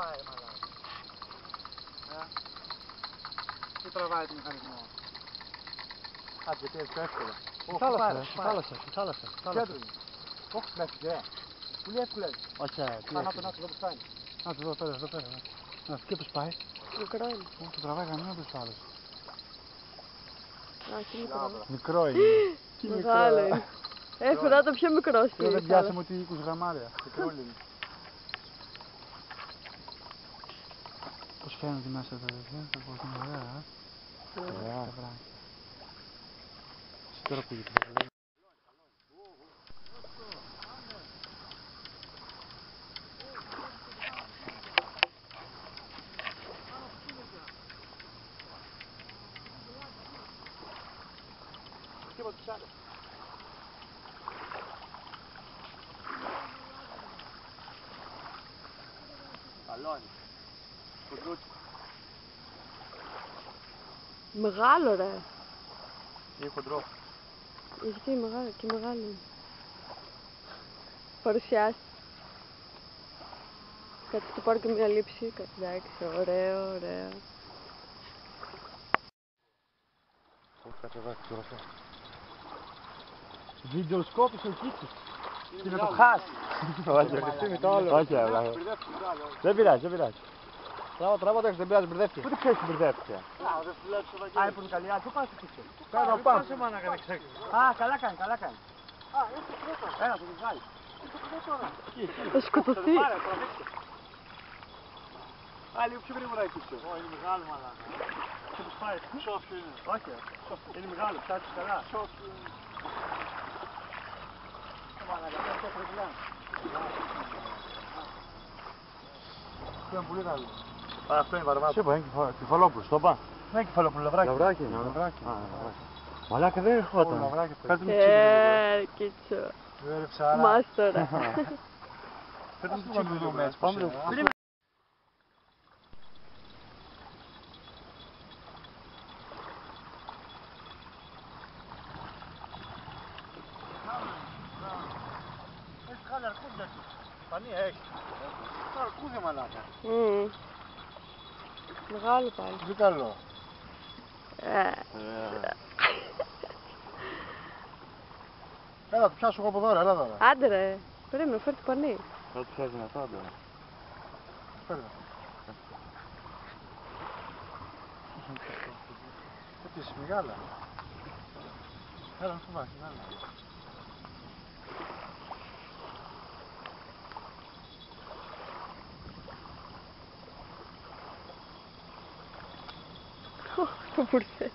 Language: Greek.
πάει, μαλάκα. Τι τραβάει το μηχανισμό. Κάτσε, γιατί έτσι εύκολα. Θάλασσα. Κέντρο είναι. Όχι, μέχρι, πολύ εύκολα. Όχι, να το δεν φτάνει. Να το εδώ πέρα. Να και πώς πάει. Μικρό είναι. Όχι, το τραβάει κανένα από τους άλλους. Όχι, μικρό. Μικρό είναι. Μεγάλο είναι. Έφερα το πιο μικρό στη δεν πιάσαμε ότι 20 γραμμάρια. Μικρό είναι. Πώς φαίνονται μέσα τα τέτοια, πώς είναι ωραία, ωραία, βράκια. Τώρα που γίνεται. Καλό είναι. Κοντρούτσι. Μεγάλο ρε. Είναι χοντρό. Γιατί μεγάλο και μεγάλο είναι. Παρουσιάσει. Κάτσε του πάρω και μια λήψη. Εντάξει, ωραίο. Κάτσε εδώ, ξεροφώ. Βιντεοσκόπησε ο Κίτσος. Και να το χάσει. Όχι, δεν πειράζει. Τράβα το έξω, δεν πειράζει, μπερδεύτηκε. Πού δεν ξέρεις τι μπερδεύτηκε. Α, η πορτοκαλιά, πού πας εκεί. Πέρα από πάνω. Α, καλά κάνει. Έλα, το βγάλει. Θα σκοτωθεί. Άλλη, πιο γρήγορα εκεί πιο. Είναι μεγάλο μαλάκα. Και πώς πάει, σώφιο είναι. Όχι, είναι μεγάλο, ψάξεις καλά. Σώφιο είναι. Μαλάκα, αυτό πρέπει. Αυτό είναι πολύ καλό. Αυτό είναι βαρβάτο. Σε είπα, είναι κεφαλόπουλο, το είπα. Δεν είναι κεφαλόπουλο, λαβράκι. Λαβράκι. Μαλάκα δεν ερχόταν. Λαβράκι. Κίτσο. Βέρεψα, άρα. Μάστορα. Φέρνω το τσίπι δούμε έτσι. Έχει χάλια αρκούδια εκεί. Πανία έχει. Αρκούδια μαλάκα. Μεγάλο πάλι. Τι καλό. Έλα, το πιάσω εγώ από εδώ, έλα εδώ. Άντε ρε. Περίμενε, φέρει το πανί. Θα το πιάσει δυνατά, τώρα. Φέρνω. Τι είσαι μεγάλα. Έλα, να φοβάσαι, έλα. Το μπουρσέ.